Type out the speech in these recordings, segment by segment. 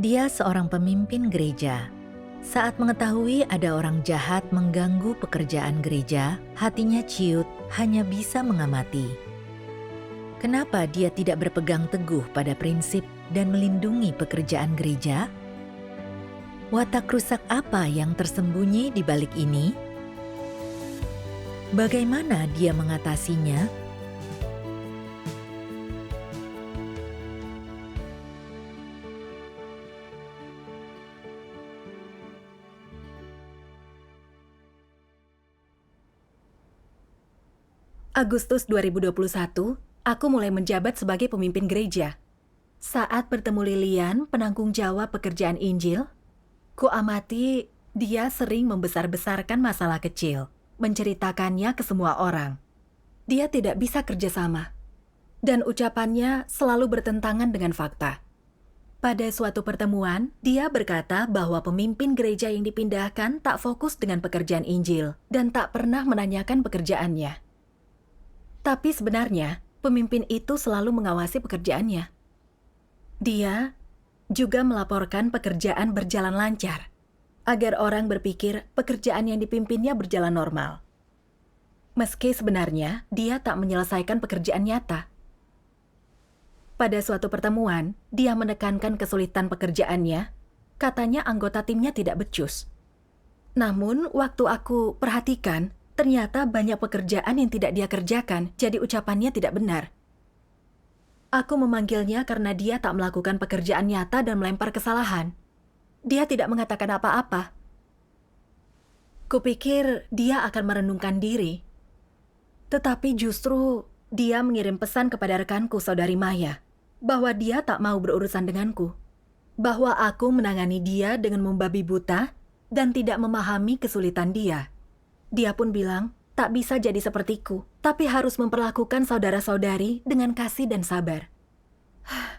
Dia seorang pemimpin gereja. Saat mengetahui ada orang jahat mengganggu pekerjaan gereja, hatinya ciut, hanya bisa mengamati. Kenapa dia tidak berpegang teguh pada prinsip dan melindungi pekerjaan gereja? Watak rusak apa yang tersembunyi di balik ini? Bagaimana dia mengatasinya? Agustus 2021, aku mulai menjabat sebagai pemimpin gereja. Saat bertemu Lilian, penanggung jawab pekerjaan Injil, kuamati dia sering membesar-besarkan masalah kecil, menceritakannya ke semua orang. Dia tidak bisa kerjasama, dan ucapannya selalu bertentangan dengan fakta. Pada suatu pertemuan, dia berkata bahwa pemimpin gereja yang dipindahkan tak fokus dengan pekerjaan Injil dan tak pernah menanyakan pekerjaannya. Tapi sebenarnya, pemimpin itu selalu mengawasi pekerjaannya. Dia juga melaporkan pekerjaan berjalan lancar, agar orang berpikir pekerjaan yang dipimpinnya berjalan normal. Meski sebenarnya, dia tak menyelesaikan pekerjaan nyata. Pada suatu pertemuan, dia menekankan kesulitan pekerjaannya, katanya anggota timnya tidak becus. Namun, waktu aku perhatikan, ternyata banyak pekerjaan yang tidak dia kerjakan, jadi ucapannya tidak benar. Aku memanggilnya karena dia tak melakukan pekerjaan nyata dan melempar kesalahan. Dia tidak mengatakan apa-apa. Kupikir dia akan merenungkan diri. Tetapi justru dia mengirim pesan kepada rekanku, Saudari Maya, bahwa dia tak mau berurusan denganku. Bahwa aku menangani dia dengan membabi buta dan tidak memahami kesulitan dia. Dia pun bilang, tak bisa jadi sepertiku, tapi harus memperlakukan saudara-saudari dengan kasih dan sabar.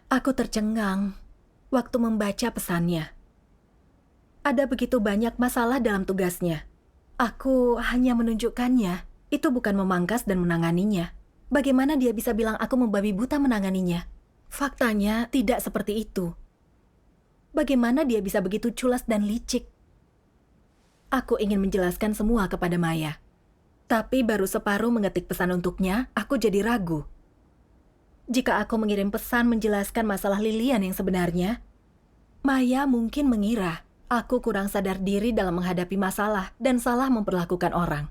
Aku tercengang waktu membaca pesannya. Ada begitu banyak masalah dalam tugasnya. Aku hanya menunjukkannya, itu bukan memangkas dan menanganinya. Bagaimana dia bisa bilang aku membabi buta menanganinya? Faktanya tidak seperti itu. Bagaimana dia bisa begitu culas dan licik? Aku ingin menjelaskan semua kepada Maya. Tapi baru separuh mengetik pesan untuknya, aku jadi ragu. Jika aku mengirim pesan menjelaskan masalah Lilian yang sebenarnya, Maya mungkin mengira aku kurang sadar diri dalam menghadapi masalah dan salah memperlakukan orang.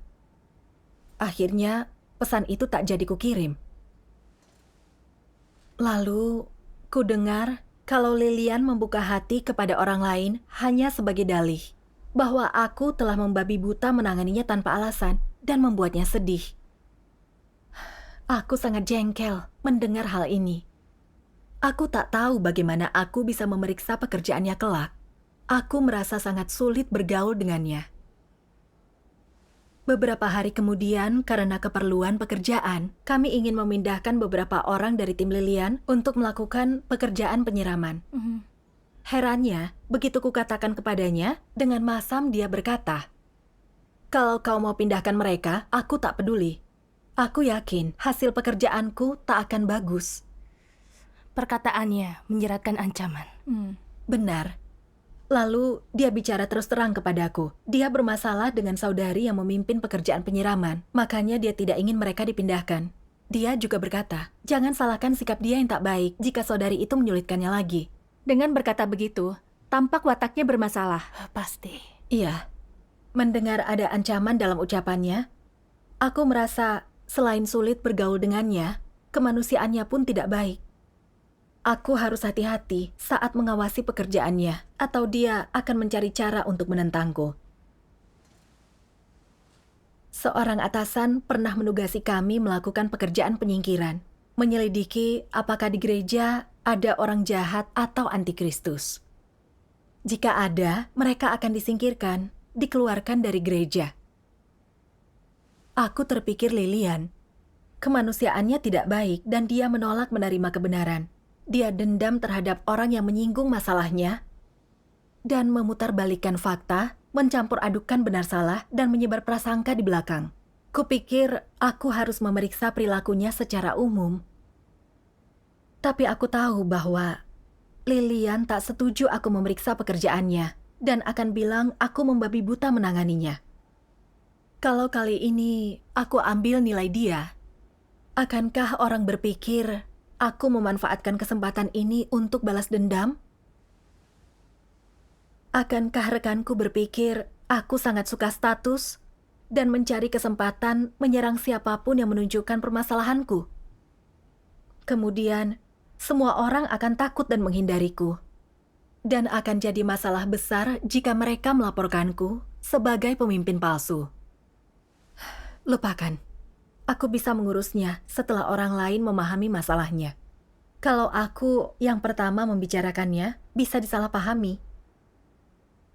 Akhirnya, pesan itu tak jadi kukirim. Lalu, ku dengar kalau Lilian membuka hati kepada orang lain hanya sebagai dalih bahwa aku telah membabi buta menanganinya tanpa alasan dan membuatnya sedih. Aku sangat jengkel mendengar hal ini. Aku tak tahu bagaimana aku bisa memeriksa pekerjaannya kelak. Aku merasa sangat sulit bergaul dengannya. Beberapa hari kemudian, karena keperluan pekerjaan, kami ingin memindahkan beberapa orang dari tim Lilian untuk melakukan pekerjaan penyiraman. Herannya, begitu kukatakan kepadanya, dengan masam dia berkata, "Kalau kau mau pindahkan mereka, aku tak peduli. Aku yakin hasil pekerjaanku tak akan bagus." Perkataannya menyeratkan ancaman. Benar. Lalu dia bicara terus terang kepadaku. Dia bermasalah dengan saudari yang memimpin pekerjaan penyiraman, makanya dia tidak ingin mereka dipindahkan. Dia juga berkata, jangan salahkan sikap dia yang tak baik jika saudari itu menyulitkannya lagi. Dengan berkata begitu, tampak wataknya bermasalah. Pasti. Iya. Mendengar ada ancaman dalam ucapannya, aku merasa selain sulit bergaul dengannya, kemanusiaannya pun tidak baik. Aku harus hati-hati saat mengawasi pekerjaannya, atau dia akan mencari cara untuk menentangku. Seorang atasan pernah menugasi kami melakukan pekerjaan penyingkiran, menyelidiki apakah di gereja ada orang jahat atau antikristus. Jika ada, mereka akan disingkirkan, dikeluarkan dari gereja. Aku terpikir Lilian. Kemanusiaannya tidak baik dan dia menolak menerima kebenaran. Dia dendam terhadap orang yang menyinggung masalahnya dan memutarbalikkan fakta, mencampur adukan benar salah, dan menyebar prasangka di belakang. Kupikir aku harus memeriksa perilakunya secara umum. Tapi aku tahu bahwa Lilian tak setuju aku memeriksa pekerjaannya dan akan bilang aku membabi buta menanganinya. Kalau kali ini aku ambil nilai dia, akankah orang berpikir aku memanfaatkan kesempatan ini untuk balas dendam? Akankah rekanku berpikir aku sangat suka status dan mencari kesempatan menyerang siapapun yang menunjukkan permasalahanku? Kemudian, semua orang akan takut dan menghindariku. Dan akan jadi masalah besar jika mereka melaporkanku sebagai pemimpin palsu. Lupakan. Aku bisa mengurusnya setelah orang lain memahami masalahnya. Kalau aku yang pertama membicarakannya, bisa disalahpahami.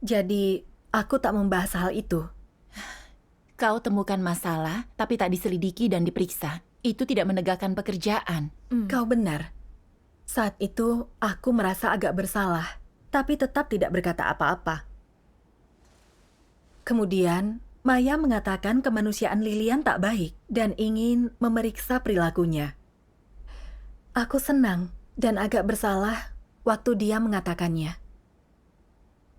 Jadi, aku tak membahas hal itu. Kau temukan masalah, tapi tak diselidiki dan diperiksa. Itu tidak menegakkan pekerjaan. Kau benar. Saat itu, aku merasa agak bersalah, tapi tetap tidak berkata apa-apa. Kemudian, Maya mengatakan kemanusiaan Lilian tak baik dan ingin memeriksa perilakunya. Aku senang dan agak bersalah waktu dia mengatakannya.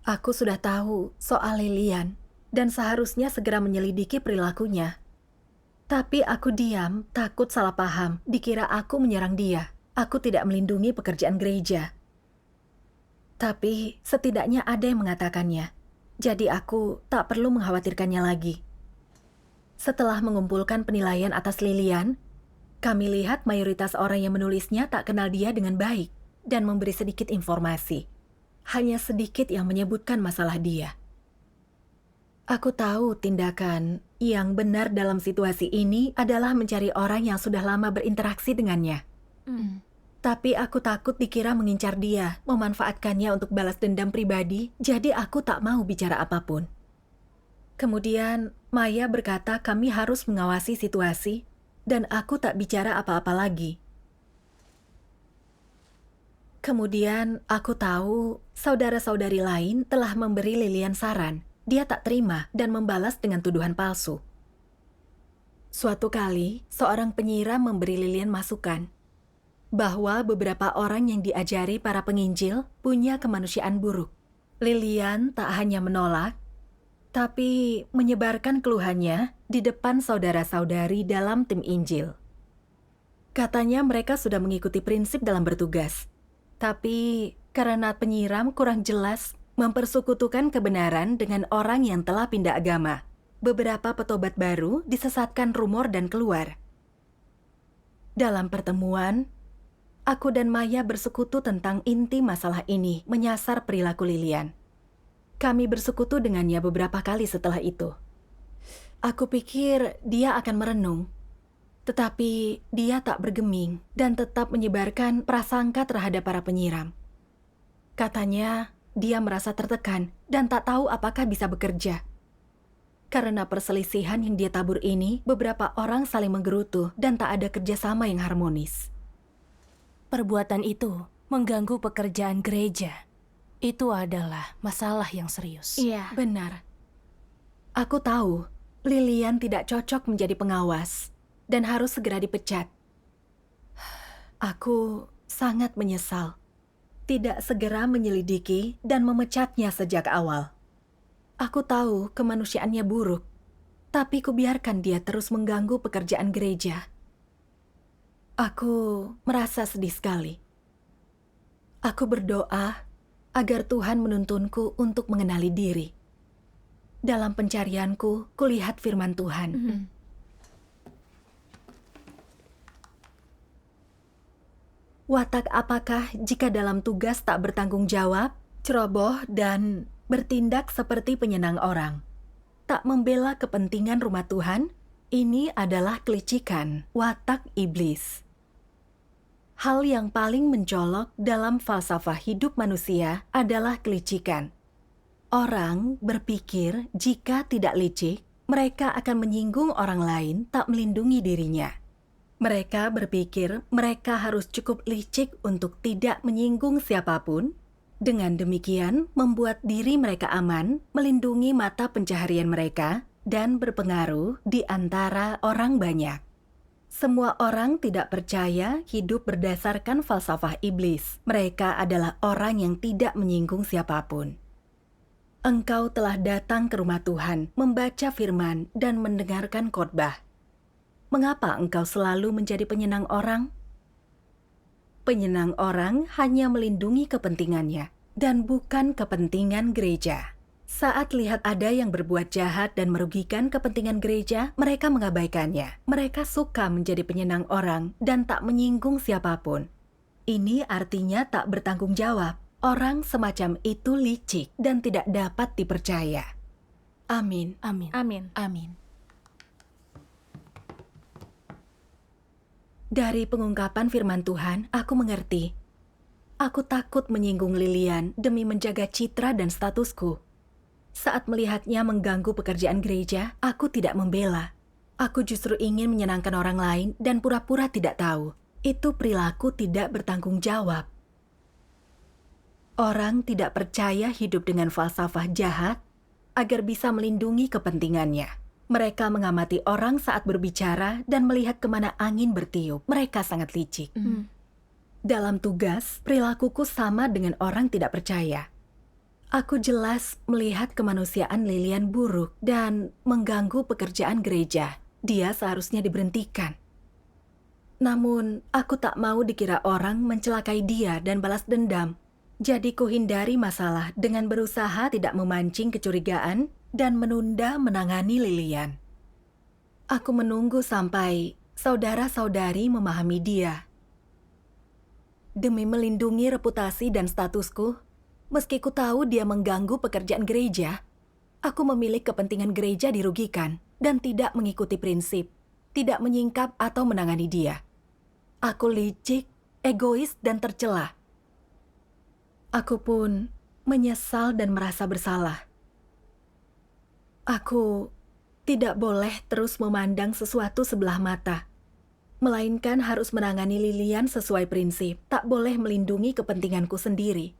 Aku sudah tahu soal Lilian dan seharusnya segera menyelidiki perilakunya. Tapi aku diam, takut salah paham, dikira aku menyerang dia. Aku tidak melindungi pekerjaan gereja. Tapi setidaknya ada yang mengatakannya. Jadi aku tak perlu mengkhawatirkannya lagi. Setelah mengumpulkan penilaian atas Lilian, kami lihat mayoritas orang yang menulisnya tak kenal dia dengan baik dan memberi sedikit informasi. Hanya sedikit yang menyebutkan masalah dia. Aku tahu tindakan yang benar dalam situasi ini adalah mencari orang yang sudah lama berinteraksi dengannya. Tapi aku takut dikira mengincar dia, memanfaatkannya untuk balas dendam pribadi, jadi aku tak mau bicara apapun. Kemudian, Maya berkata kami harus mengawasi situasi, dan aku tak bicara apa-apa lagi. Kemudian, aku tahu saudara-saudari lain telah memberi Lilian saran. Dia tak terima dan membalas dengan tuduhan palsu. Suatu kali, seorang penyiram memberi Lilian masukan bahwa beberapa orang yang diajari para penginjil punya kemanusiaan buruk. Lilian tak hanya menolak, tapi menyebarkan keluhannya di depan saudara-saudari dalam tim Injil. Katanya mereka sudah mengikuti prinsip dalam bertugas, tapi karena penyiram kurang jelas mempersekutukan kebenaran dengan orang yang telah pindah agama, beberapa petobat baru disesatkan rumor dan keluar. Dalam pertemuan, aku dan Maya bersekutu tentang inti masalah ini, menyasar perilaku Lilian. Kami bersekutu dengannya beberapa kali setelah itu. Aku pikir dia akan merenung, tetapi dia tak bergeming dan tetap menyebarkan prasangka terhadap para penyiram. Katanya, dia merasa tertekan dan tak tahu apakah bisa bekerja. Karena perselisihan yang dia tabur ini, beberapa orang saling menggerutu dan tak ada kerjasama yang harmonis. Perbuatan itu mengganggu pekerjaan gereja. Itu adalah masalah yang serius. Iya. Benar. Aku tahu Lilian tidak cocok menjadi pengawas dan harus segera dipecat. Aku sangat menyesal tidak segera menyelidiki dan memecatnya sejak awal. Aku tahu kemanusiaannya buruk, tapi kubiarkan dia terus mengganggu pekerjaan gereja. Aku merasa sedih sekali. Aku berdoa agar Tuhan menuntunku untuk mengenali diri. Dalam pencarianku, kulihat firman Tuhan. Watak apakah jika dalam tugas tak bertanggung jawab, ceroboh, dan bertindak seperti penyenang orang? Tak membela kepentingan rumah Tuhan, ini adalah kelicikan, watak iblis. Hal yang paling mencolok dalam falsafah hidup manusia adalah kelicikan. Orang berpikir jika tidak licik, mereka akan menyinggung orang lain, tak melindungi dirinya. Mereka berpikir mereka harus cukup licik untuk tidak menyinggung siapapun. Dengan demikian, membuat diri mereka aman, melindungi mata pencaharian mereka, dan berpengaruh di antara orang banyak. Semua orang tidak percaya hidup berdasarkan falsafah iblis. Mereka adalah orang yang tidak menyinggung siapapun. Engkau telah datang ke rumah Tuhan, membaca firman, dan mendengarkan khotbah. Mengapa engkau selalu menjadi penyenang orang? Penyenang orang hanya melindungi kepentingannya, dan bukan kepentingan gereja. Saat lihat ada yang berbuat jahat dan merugikan kepentingan gereja, mereka mengabaikannya. Mereka suka menjadi penyenang orang dan tak menyinggung siapapun. Ini artinya tak bertanggung jawab. Orang semacam itu licik dan tidak dapat dipercaya. Amin. Amin. Amin. Amin. Dari pengungkapan firman Tuhan, aku mengerti. Aku takut menyinggung Lilian demi menjaga citra dan statusku. Saat melihatnya mengganggu pekerjaan gereja, aku tidak membela. Aku justru ingin menyenangkan orang lain dan pura-pura tidak tahu. Itu perilaku tidak bertanggung jawab. Orang tidak percaya hidup dengan falsafah jahat agar bisa melindungi kepentingannya. Mereka mengamati orang saat berbicara dan melihat kemana angin bertiup. Mereka sangat licik. Dalam tugas, perilakuku sama dengan orang tidak percaya. Aku jelas melihat kemanusiaan Lilian buruk dan mengganggu pekerjaan gereja. Dia seharusnya diberhentikan. Namun, aku tak mau dikira orang mencelakai dia dan balas dendam. Jadi kuhindari masalah dengan berusaha tidak memancing kecurigaan dan menunda menangani Lilian. Aku menunggu sampai saudara-saudari memahami dia. Demi melindungi reputasi dan statusku, meski ku tahu dia mengganggu pekerjaan gereja, aku memilih kepentingan gereja dirugikan dan tidak mengikuti prinsip, tidak menyingkap atau menangani dia. Aku licik, egois, dan tercela. Aku pun menyesal dan merasa bersalah. Aku tidak boleh terus memandang sesuatu sebelah mata, melainkan harus menangani Lilian sesuai prinsip, tak boleh melindungi kepentinganku sendiri.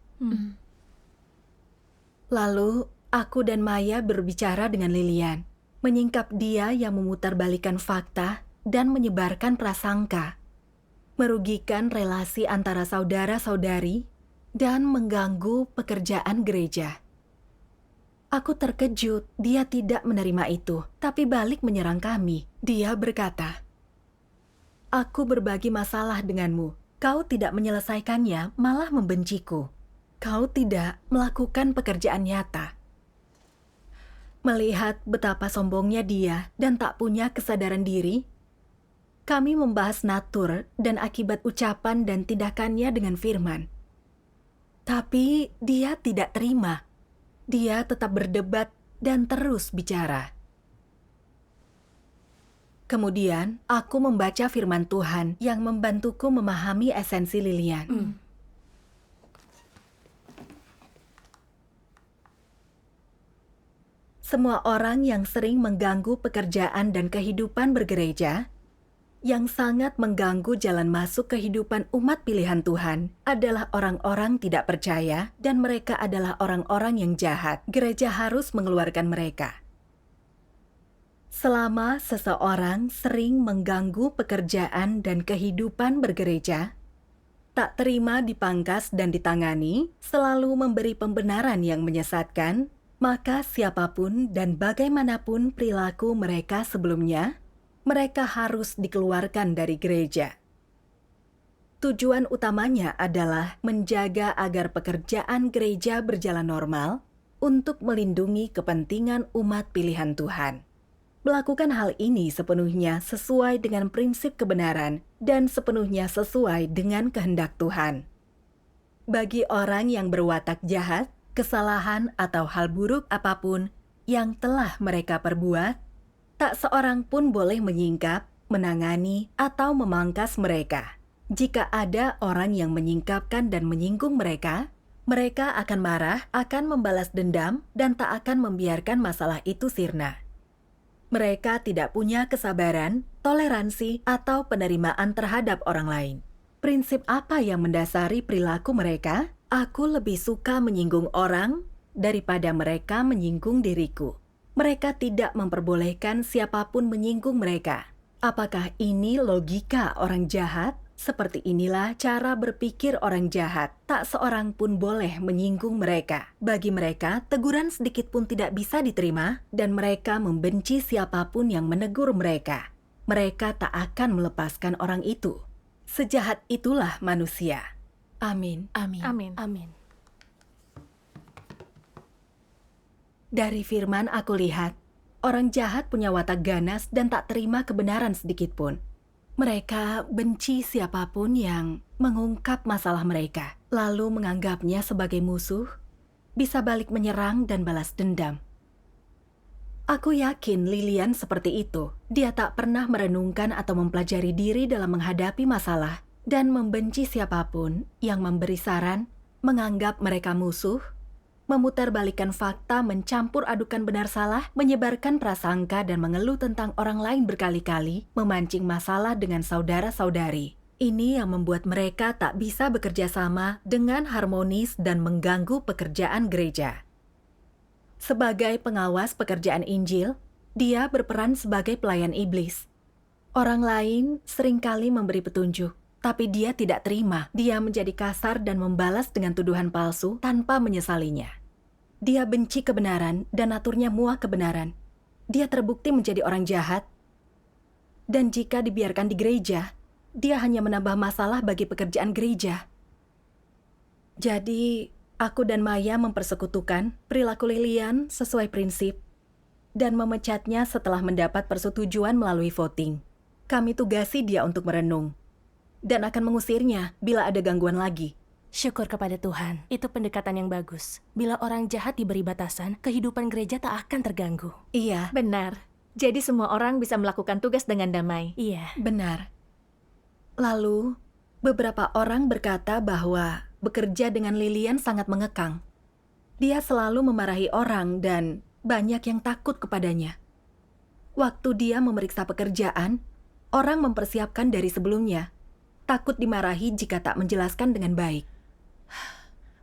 Lalu, aku dan Maya berbicara dengan Lilian, menyingkap dia yang memutarbalikkan fakta dan menyebarkan prasangka, merugikan relasi antara saudara-saudari, dan mengganggu pekerjaan gereja. Aku terkejut dia tidak menerima itu, tapi balik menyerang kami. Dia berkata, "Aku berbagi masalah denganmu. Kau tidak menyelesaikannya, malah membenciku. Kau tidak melakukan pekerjaan nyata." Melihat betapa sombongnya dia dan tak punya kesadaran diri, kami membahas natur dan akibat ucapan dan tindakannya dengan firman. Tapi dia tidak terima. Dia tetap berdebat dan terus bicara. Kemudian, aku membaca firman Tuhan yang membantuku memahami esensi Lilian. Semua orang yang sering mengganggu pekerjaan dan kehidupan bergereja, yang sangat mengganggu jalan masuk kehidupan umat pilihan Tuhan, adalah orang-orang tidak percaya dan mereka adalah orang-orang yang jahat. Gereja harus mengeluarkan mereka. Selama seseorang sering mengganggu pekerjaan dan kehidupan bergereja, tak terima dipangkas dan ditangani, selalu memberi pembenaran yang menyesatkan, maka siapapun dan bagaimanapun perilaku mereka sebelumnya, mereka harus dikeluarkan dari gereja. Tujuan utamanya adalah menjaga agar pekerjaan gereja berjalan normal untuk melindungi kepentingan umat pilihan Tuhan. Melakukan hal ini sepenuhnya sesuai dengan prinsip kebenaran dan sepenuhnya sesuai dengan kehendak Tuhan. Bagi orang yang berwatak jahat, kesalahan atau hal buruk apapun yang telah mereka perbuat, tak seorang pun boleh menyingkap, menangani, atau memangkas mereka. Jika ada orang yang menyingkapkan dan menyinggung mereka, mereka akan marah, akan membalas dendam, dan tak akan membiarkan masalah itu sirna. Mereka tidak punya kesabaran, toleransi, atau penerimaan terhadap orang lain. Prinsip apa yang mendasari perilaku mereka? Aku lebih suka menyinggung orang daripada mereka menyinggung diriku. Mereka tidak memperbolehkan siapapun menyinggung mereka. Apakah ini logika orang jahat? Seperti inilah cara berpikir orang jahat. Tak seorang pun boleh menyinggung mereka. Bagi mereka, teguran sedikit pun tidak bisa diterima, dan mereka membenci siapapun yang menegur mereka. Mereka tak akan melepaskan orang itu. Sejahat itulah manusia. Amin. Amin. Amin. Amin. Dari firman aku lihat, orang jahat punya watak ganas dan tak terima kebenaran sedikit pun. Mereka benci siapapun yang mengungkap masalah mereka, lalu menganggapnya sebagai musuh, bisa balik menyerang dan balas dendam. Aku yakin Lilian seperti itu. Dia tak pernah merenungkan atau mempelajari diri dalam menghadapi masalah dan membenci siapapun yang memberi saran, menganggap mereka musuh, memutarbalikkan fakta, mencampur adukan benar salah, menyebarkan prasangka dan mengeluh tentang orang lain berkali-kali, memancing masalah dengan saudara-saudari. Ini yang membuat mereka tak bisa bekerja sama dengan harmonis dan mengganggu pekerjaan gereja. Sebagai pengawas pekerjaan Injil, dia berperan sebagai pelayan iblis. Orang lain seringkali memberi petunjuk, tapi dia tidak terima. Dia menjadi kasar dan membalas dengan tuduhan palsu tanpa menyesalinya. Dia benci kebenaran dan aturnya muak kebenaran. Dia terbukti menjadi orang jahat. Dan jika dibiarkan di gereja, dia hanya menambah masalah bagi pekerjaan gereja. Jadi, aku dan Maya mempersekutukan perilaku Lilian sesuai prinsip dan memecatnya setelah mendapat persetujuan melalui voting. Kami tugasi dia untuk merenung dan akan mengusirnya bila ada gangguan lagi. Syukur kepada Tuhan, itu pendekatan yang bagus. Bila orang jahat diberi batasan, kehidupan gereja tak akan terganggu. Iya, Benar. Jadi semua orang bisa melakukan tugas dengan damai. Iya. benar. Lalu, beberapa orang berkata bahwa bekerja dengan Lilian sangat mengekang. Dia selalu memarahi orang dan banyak yang takut kepadanya. Waktu dia memeriksa pekerjaan, orang mempersiapkan dari sebelumnya. Takut dimarahi jika tak menjelaskan dengan baik.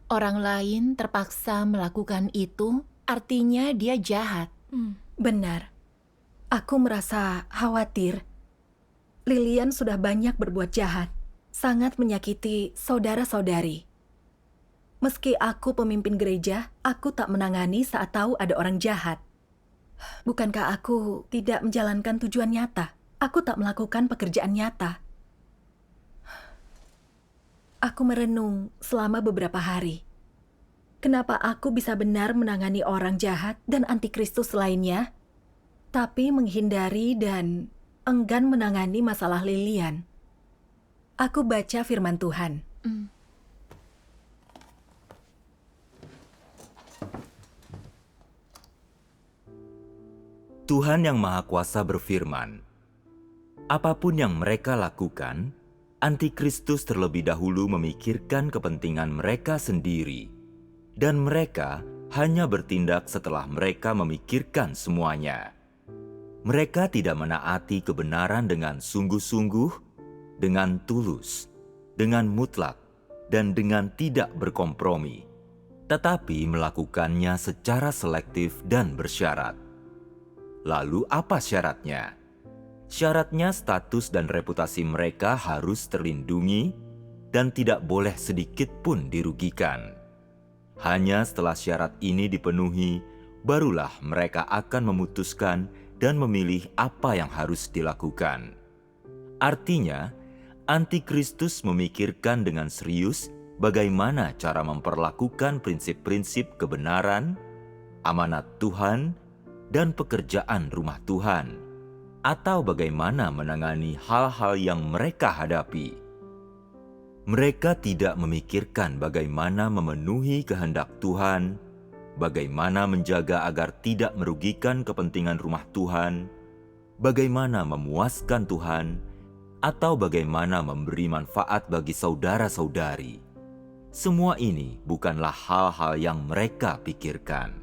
Orang lain terpaksa melakukan itu, artinya dia jahat. Benar. Aku merasa khawatir. Lilian sudah banyak berbuat jahat, sangat menyakiti saudara-saudari. Meski aku pemimpin gereja, aku tak menangani saat tahu ada orang jahat. Bukankah aku tidak menjalankan tujuan nyata? Aku tak melakukan pekerjaan nyata. Aku merenung selama beberapa hari. Kenapa aku bisa benar menangani orang jahat dan antikristus lainnya, tapi menghindari dan enggan menangani masalah Lilian? Aku baca firman Tuhan. Tuhan Yang Maha Kuasa berfirman, apapun yang mereka lakukan, Antikristus terlebih dahulu memikirkan kepentingan mereka sendiri, dan mereka hanya bertindak setelah mereka memikirkan semuanya. Mereka tidak menaati kebenaran dengan sungguh-sungguh, dengan tulus, dengan mutlak, dan dengan tidak berkompromi, tetapi melakukannya secara selektif dan bersyarat. Lalu apa syaratnya? Syaratnya status dan reputasi mereka harus terlindungi dan tidak boleh sedikit pun dirugikan. Hanya setelah syarat ini dipenuhi, barulah mereka akan memutuskan dan memilih apa yang harus dilakukan. Artinya, Antikristus memikirkan dengan serius bagaimana cara memperlakukan prinsip-prinsip kebenaran, amanat Tuhan, dan pekerjaan rumah Tuhan, atau bagaimana menangani hal-hal yang mereka hadapi. Mereka tidak memikirkan bagaimana memenuhi kehendak Tuhan, bagaimana menjaga agar tidak merugikan kepentingan rumah Tuhan, bagaimana memuaskan Tuhan, atau bagaimana memberi manfaat bagi saudara-saudari. Semua ini bukanlah hal-hal yang mereka pikirkan.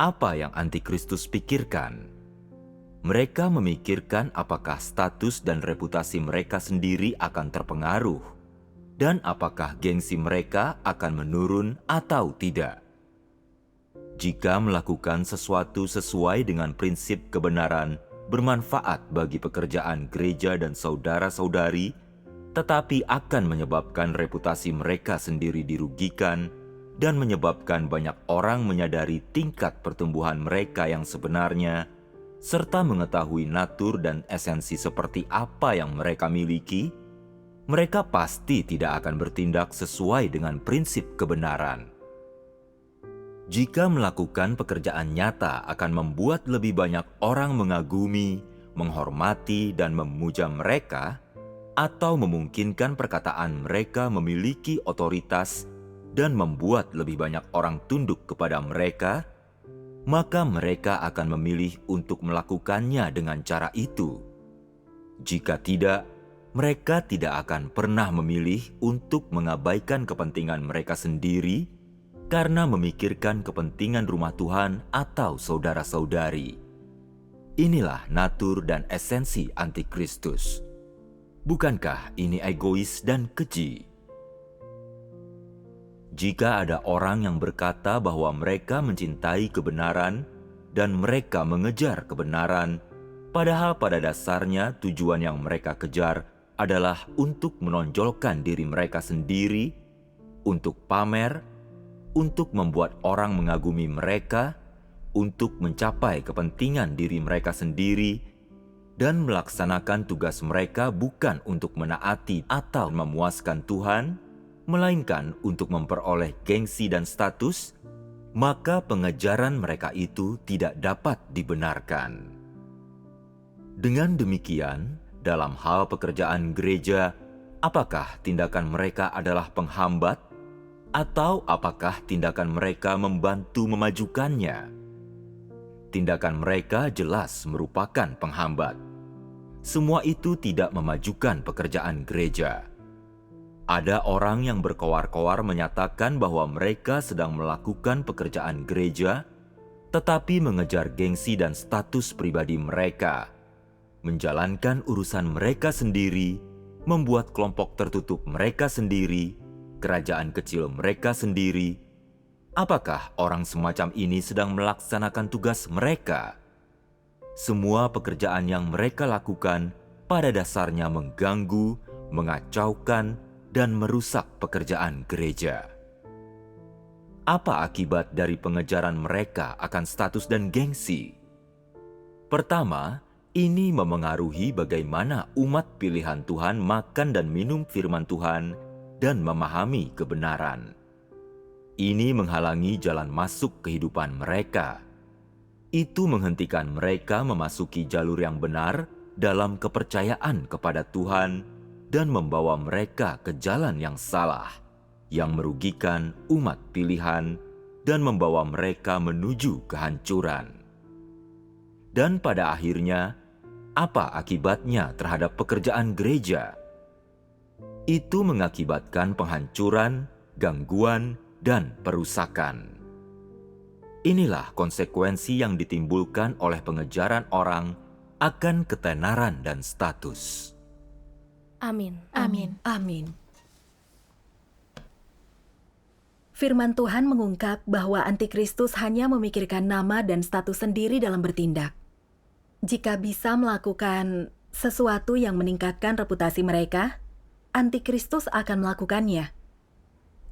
Apa yang Antikristus pikirkan? Mereka memikirkan apakah status dan reputasi mereka sendiri akan terpengaruh, dan apakah gengsi mereka akan menurun atau tidak. Jika melakukan sesuatu sesuai dengan prinsip kebenaran bermanfaat bagi pekerjaan gereja dan saudara-saudari, tetapi akan menyebabkan reputasi mereka sendiri dirugikan dan menyebabkan banyak orang menyadari tingkat pertumbuhan mereka yang sebenarnya, serta mengetahui natur dan esensi seperti apa yang mereka miliki, mereka pasti tidak akan bertindak sesuai dengan prinsip kebenaran. Jika melakukan pekerjaan nyata akan membuat lebih banyak orang mengagumi, menghormati, dan memuja mereka, atau memungkinkan perkataan mereka memiliki otoritas dan membuat lebih banyak orang tunduk kepada mereka, maka mereka akan memilih untuk melakukannya dengan cara itu. Jika tidak, mereka tidak akan pernah memilih untuk mengabaikan kepentingan mereka sendiri karena memikirkan kepentingan rumah Tuhan atau saudara-saudari. Inilah natur dan esensi antikristus. Bukankah ini egois dan keji? Jika ada orang yang berkata bahwa mereka mencintai kebenaran dan mereka mengejar kebenaran, padahal pada dasarnya tujuan yang mereka kejar adalah untuk menonjolkan diri mereka sendiri, untuk pamer, untuk membuat orang mengagumi mereka, untuk mencapai kepentingan diri mereka sendiri, dan melaksanakan tugas mereka bukan untuk menaati atau memuaskan Tuhan, melainkan untuk memperoleh gengsi dan status, maka pengejaran mereka itu tidak dapat dibenarkan. Dengan demikian, dalam hal pekerjaan gereja, apakah tindakan mereka adalah penghambat, atau apakah tindakan mereka membantu memajukannya? Tindakan mereka jelas merupakan penghambat. Semua itu tidak memajukan pekerjaan gereja. Ada orang yang berkoar-koar menyatakan bahwa mereka sedang melakukan pekerjaan gereja, tetapi mengejar gengsi dan status pribadi mereka, menjalankan urusan mereka sendiri, membuat kelompok tertutup mereka sendiri, kerajaan kecil mereka sendiri. Apakah orang semacam ini sedang melaksanakan tugas mereka? Semua pekerjaan yang mereka lakukan pada dasarnya mengganggu, mengacaukan, dan merusak pekerjaan gereja. Apa akibat dari pengejaran mereka akan status dan gengsi? Pertama, ini memengaruhi bagaimana umat pilihan Tuhan makan dan minum firman Tuhan dan memahami kebenaran. Ini menghalangi jalan masuk kehidupan mereka. Itu menghentikan mereka memasuki jalur yang benar dalam kepercayaan kepada Tuhan dan membawa mereka ke jalan yang salah, yang merugikan umat pilihan dan membawa mereka menuju kehancuran. Dan pada akhirnya, apa akibatnya terhadap pekerjaan gereja? Itu mengakibatkan penghancuran, gangguan, dan perusakan. Inilah konsekuensi yang ditimbulkan oleh pengejaran orang akan ketenaran dan status. Amin. Amin. Amin. Firman Tuhan mengungkap bahwa antikristus hanya memikirkan nama dan status sendiri dalam bertindak. Jika bisa melakukan sesuatu yang meningkatkan reputasi mereka, antikristus akan melakukannya.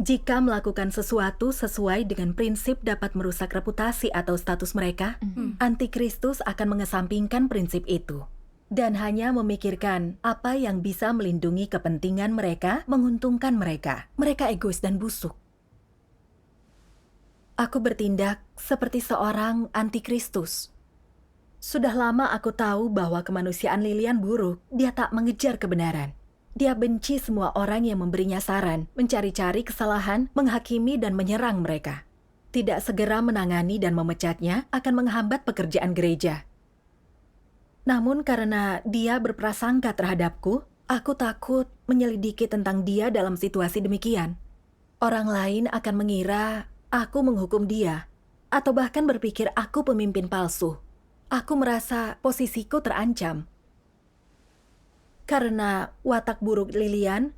Jika melakukan sesuatu sesuai dengan prinsip dapat merusak reputasi atau status mereka, antikristus akan mengesampingkan prinsip itu dan hanya memikirkan apa yang bisa melindungi kepentingan mereka, menguntungkan mereka. Mereka egois dan busuk. Aku bertindak seperti seorang antikristus. Sudah lama aku tahu bahwa kemanusiaan Lilian buruk. Dia tak mengejar kebenaran. Dia benci semua orang yang memberinya saran, mencari-cari kesalahan, menghakimi dan menyerang mereka. Tidak segera menangani dan memecatnya akan menghambat pekerjaan gereja. Namun karena dia berprasangka terhadapku, aku takut menyelidiki tentang dia dalam situasi demikian. Orang lain akan mengira aku menghukum dia, atau bahkan berpikir aku pemimpin palsu. Aku merasa posisiku terancam. Karena watak buruk Lilian,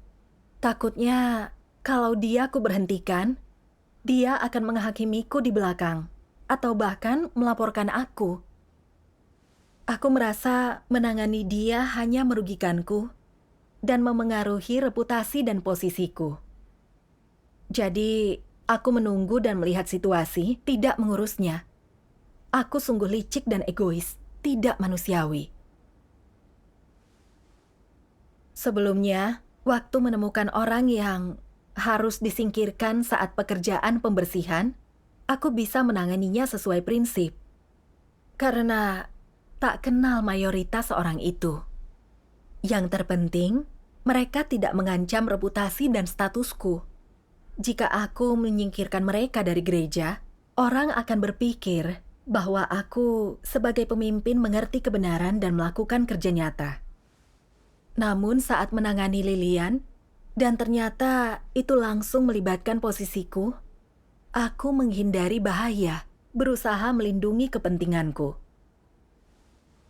takutnya kalau dia aku berhentikan, dia akan menghakimiku di belakang, atau bahkan melaporkan aku. Aku merasa menangani dia hanya merugikanku dan memengaruhi reputasi dan posisiku. Jadi, aku menunggu dan melihat situasi, tidak mengurusnya. Aku sungguh licik dan egois, tidak manusiawi. Sebelumnya, waktu menemukan orang yang harus disingkirkan saat pekerjaan pembersihan, aku bisa menanganinya sesuai prinsip. Karena tak kenal mayoritas orang itu. Yang terpenting, mereka tidak mengancam reputasi dan statusku. Jika aku menyingkirkan mereka dari gereja, orang akan berpikir bahwa aku sebagai pemimpin mengerti kebenaran dan melakukan kerja nyata. Namun saat menangani Lilian, dan ternyata itu langsung melibatkan posisiku, aku menghindari bahaya, berusaha melindungi kepentinganku.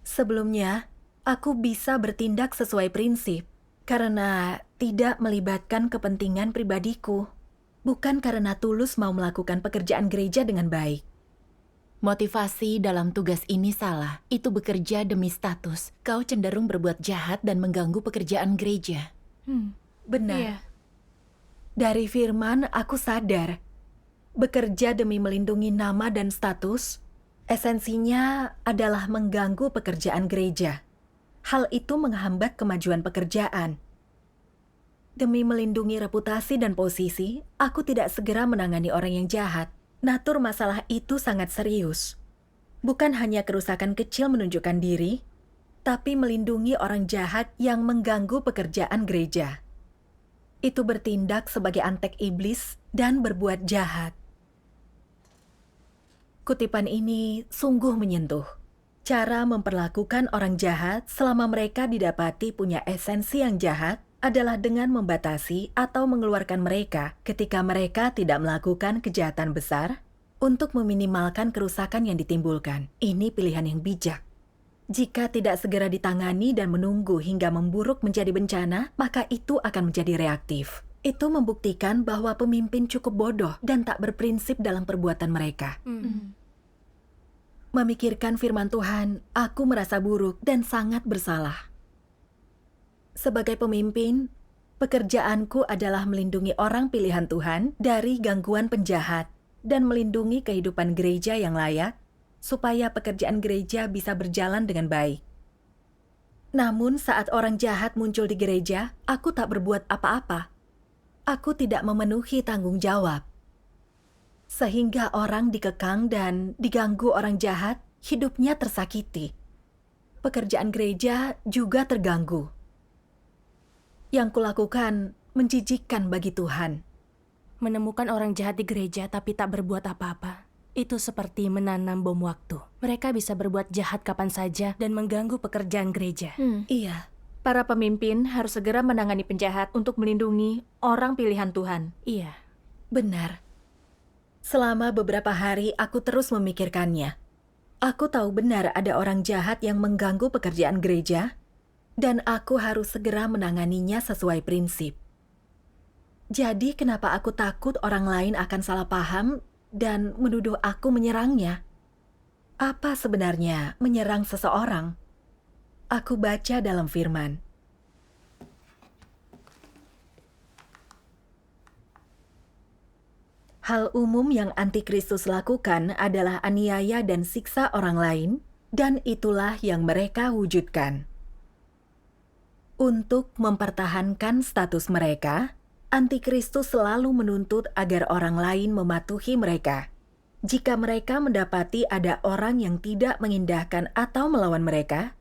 Sebelumnya, aku bisa bertindak sesuai prinsip karena tidak melibatkan kepentingan pribadiku, bukan karena tulus mau melakukan pekerjaan gereja dengan baik. Motivasi dalam tugas ini salah. Itu bekerja demi status. Kau cenderung berbuat jahat dan mengganggu pekerjaan gereja. Benar. Iya. Dari firman, aku sadar. Bekerja demi melindungi nama dan status, esensinya adalah mengganggu pekerjaan gereja. Hal itu menghambat kemajuan pekerjaan. Demi melindungi reputasi dan posisi, aku tidak segera menangani orang yang jahat. Natur masalah itu sangat serius. Bukan hanya kerusakan kecil menunjukkan diri, tapi melindungi orang jahat yang mengganggu pekerjaan gereja. Itu bertindak sebagai antek iblis dan berbuat jahat. Kutipan ini sungguh menyentuh. Cara memperlakukan orang jahat selama mereka didapati punya esensi yang jahat adalah dengan membatasi atau mengeluarkan mereka ketika mereka tidak melakukan kejahatan besar untuk meminimalkan kerusakan yang ditimbulkan. Ini pilihan yang bijak. Jika tidak segera ditangani dan menunggu hingga memburuk menjadi bencana, maka itu akan menjadi reaktif. Itu membuktikan bahwa pemimpin cukup bodoh dan tak berprinsip dalam perbuatan mereka. Memikirkan firman Tuhan, aku merasa buruk dan sangat bersalah. Sebagai pemimpin, pekerjaanku adalah melindungi orang pilihan Tuhan dari gangguan penjahat dan melindungi kehidupan gereja yang layak supaya pekerjaan gereja bisa berjalan dengan baik. Namun saat orang jahat muncul di gereja, aku tak berbuat apa-apa. Aku tidak memenuhi tanggung jawab. Sehingga orang dikekang dan diganggu orang jahat, hidupnya tersakiti. Pekerjaan gereja juga terganggu. Yang kulakukan menjijikkan bagi Tuhan. Menemukan orang jahat di gereja tapi tak berbuat apa-apa, itu seperti menanam bom waktu. Mereka bisa berbuat jahat kapan saja dan mengganggu pekerjaan gereja. Iya, Para pemimpin harus segera menangani penjahat untuk melindungi orang pilihan Tuhan. Iya. benar. Selama beberapa hari aku terus memikirkannya. Aku tahu benar ada orang jahat yang mengganggu pekerjaan gereja, dan aku harus segera menanganinya sesuai prinsip. Jadi kenapa aku takut orang lain akan salah paham dan menuduh aku menyerangnya? Apa sebenarnya menyerang seseorang? Aku baca dalam firman. Hal umum yang antikristus lakukan adalah aniaya dan siksa orang lain, dan itulah yang mereka wujudkan. Untuk mempertahankan status mereka, antikristus selalu menuntut agar orang lain mematuhi mereka. Jika mereka mendapati ada orang yang tidak mengindahkan atau melawan mereka,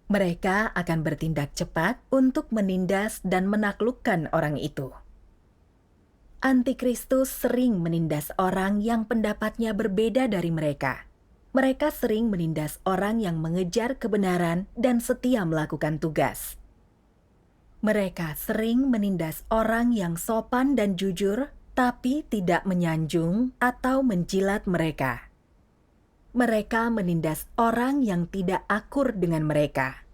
mereka akan bertindak cepat untuk menindas dan menaklukkan orang itu. Antikristus sering menindas orang yang pendapatnya berbeda dari mereka. Mereka sering menindas orang yang mengejar kebenaran dan setia melakukan tugas. Mereka sering menindas orang yang sopan dan jujur, tapi tidak menyanjung atau menjilat mereka. Mereka menindas orang yang tidak akur dengan mereka.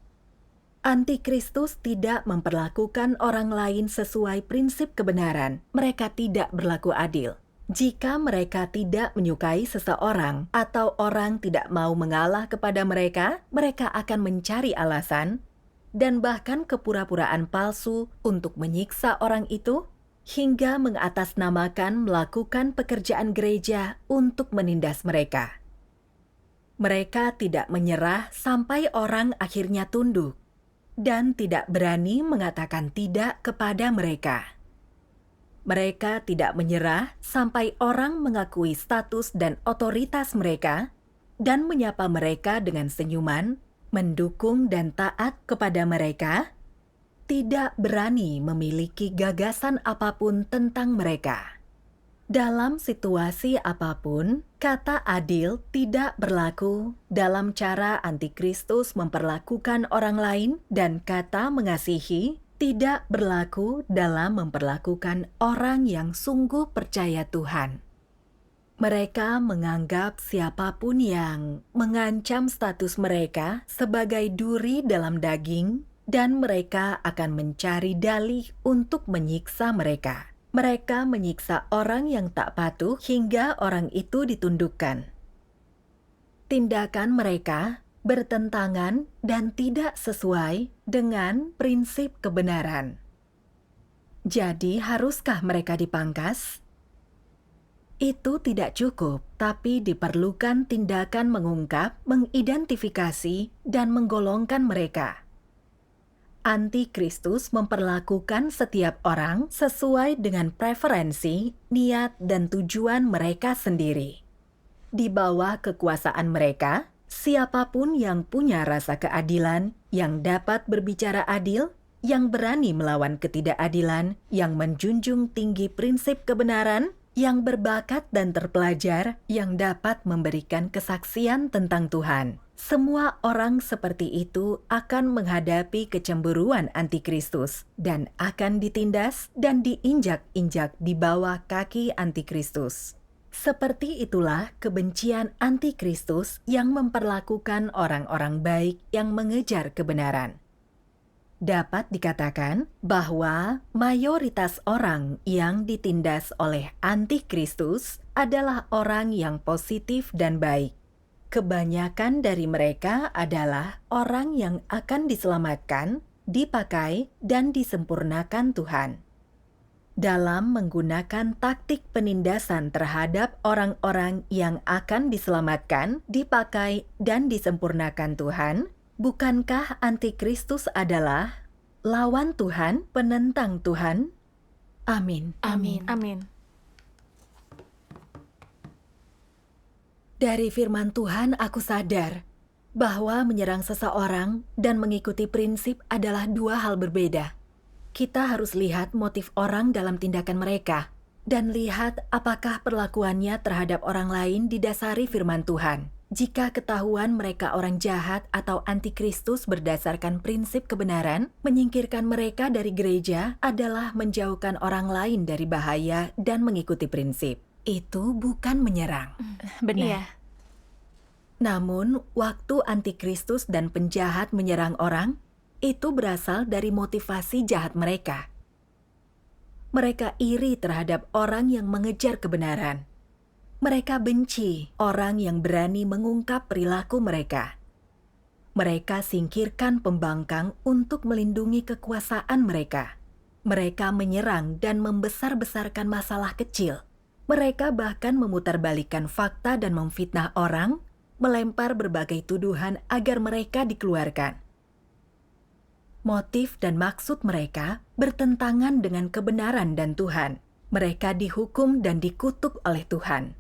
Antikristus tidak memperlakukan orang lain sesuai prinsip kebenaran. Mereka tidak berlaku adil. Jika mereka tidak menyukai seseorang atau orang tidak mau mengalah kepada mereka, mereka akan mencari alasan dan bahkan kepura-puraan palsu untuk menyiksa orang itu hingga mengatasnamakan melakukan pekerjaan gereja untuk menindas mereka. Mereka tidak menyerah sampai orang akhirnya tunduk dan tidak berani mengatakan tidak kepada mereka. Mereka tidak menyerah sampai orang mengakui status dan otoritas mereka dan menyapa mereka dengan senyuman, mendukung dan taat kepada mereka, tidak berani memiliki gagasan apapun tentang mereka. Dalam situasi apapun, kata adil tidak berlaku dalam cara antikristus memperlakukan orang lain dan kata mengasihi tidak berlaku dalam memperlakukan orang yang sungguh percaya Tuhan. Mereka menganggap siapapun yang mengancam status mereka sebagai duri dalam daging, dan mereka akan mencari dalih untuk menyiksa mereka. Mereka menyiksa orang yang tak patuh hingga orang itu ditundukkan. Tindakan mereka bertentangan dan tidak sesuai dengan prinsip kebenaran. Jadi, haruskah mereka dipangkas? Itu tidak cukup, tapi diperlukan tindakan mengungkap, mengidentifikasi, dan menggolongkan mereka. Antikristus memperlakukan setiap orang sesuai dengan preferensi, niat, dan tujuan mereka sendiri. Di bawah kekuasaan mereka, siapapun yang punya rasa keadilan, yang dapat berbicara adil, yang berani melawan ketidakadilan, yang menjunjung tinggi prinsip kebenaran, yang berbakat dan terpelajar, yang dapat memberikan kesaksian tentang Tuhan. Semua orang seperti itu akan menghadapi kecemburuan antikristus dan akan ditindas dan diinjak-injak di bawah kaki antikristus. Seperti itulah kebencian antikristus yang memperlakukan orang-orang baik yang mengejar kebenaran. Dapat dikatakan bahwa mayoritas orang yang ditindas oleh antikristus adalah orang yang positif dan baik. Kebanyakan dari mereka adalah orang yang akan diselamatkan, dipakai, dan disempurnakan Tuhan. Dalam menggunakan taktik penindasan terhadap orang-orang yang akan diselamatkan, dipakai, dan disempurnakan Tuhan, bukankah antikristus adalah lawan Tuhan, penentang Tuhan? Amin. Amin. Amin. Dari firman Tuhan aku sadar bahwa menyerang seseorang dan mengikuti prinsip adalah dua hal berbeda. Kita harus lihat motif orang dalam tindakan mereka dan lihat apakah perlakuannya terhadap orang lain didasari firman Tuhan. Jika ketahuan mereka orang jahat atau antikristus berdasarkan prinsip kebenaran, menyingkirkan mereka dari gereja adalah menjauhkan orang lain dari bahaya dan mengikuti prinsip. Itu bukan menyerang. Benar. Iya. Namun, waktu antikristus dan penjahat menyerang orang, itu berasal dari motivasi jahat mereka. Mereka iri terhadap orang yang mengejar kebenaran. Mereka benci orang yang berani mengungkap perilaku mereka. Mereka singkirkan pembangkang untuk melindungi kekuasaan mereka. Mereka menyerang dan membesar-besarkan masalah kecil. Mereka bahkan memutarbalikkan fakta dan memfitnah orang, melempar berbagai tuduhan agar mereka dikeluarkan. Motif dan maksud mereka bertentangan dengan kebenaran dan Tuhan. Mereka dihukum dan dikutuk oleh Tuhan.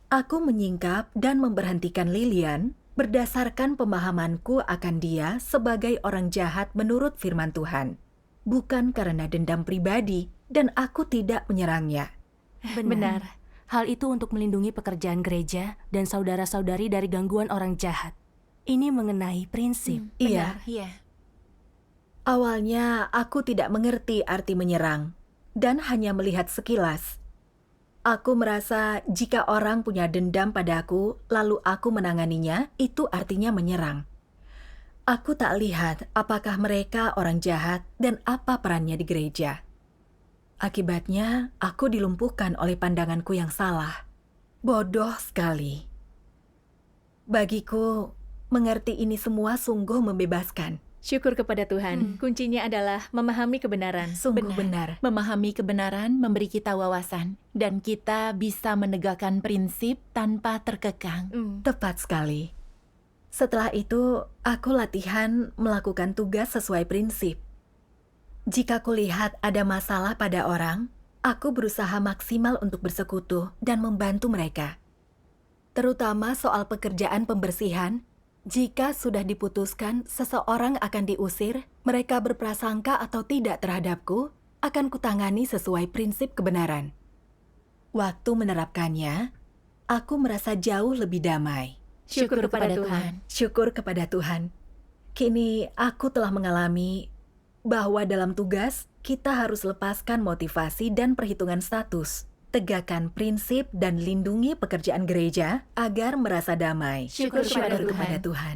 Aku menyingkap dan memberhentikan Lilian berdasarkan pemahamanku akan dia sebagai orang jahat menurut firman Tuhan. Bukan karena dendam pribadi dan aku tidak menyerangnya. Benar. Hal itu untuk melindungi pekerjaan gereja dan saudara-saudari dari gangguan orang jahat. Ini mengenai prinsip. Iya. Iya. Awalnya aku tidak mengerti arti menyerang dan hanya melihat sekilas. Aku merasa jika orang punya dendam padaku lalu aku menanganinya, itu artinya menyerang. Aku tak lihat apakah mereka orang jahat dan apa perannya di gereja. Akibatnya, aku dilumpuhkan oleh pandanganku yang salah. Bodoh sekali. Bagiku, mengerti ini semua sungguh membebaskan. Syukur kepada Tuhan. Kuncinya adalah memahami kebenaran. Sungguh benar. Memahami kebenaran memberi kita wawasan, dan kita bisa menegakkan prinsip tanpa terkekang. Tepat sekali. Setelah itu, aku latihan melakukan tugas sesuai prinsip. Jika kulihat ada masalah pada orang, aku berusaha maksimal untuk bersekutu dan membantu mereka. Terutama soal pekerjaan pembersihan. Jika sudah diputuskan seseorang akan diusir, mereka berprasangka atau tidak terhadapku, akan kutangani sesuai prinsip kebenaran. Waktu menerapkannya, aku merasa jauh lebih damai. Syukur kepada Tuhan. Syukur kepada Tuhan. Kini aku telah mengalami bahwa dalam tugas, kita harus lepaskan motivasi dan perhitungan status. Tegakkan prinsip dan lindungi pekerjaan gereja agar merasa damai. Syukur kepada Tuhan. Tuhan.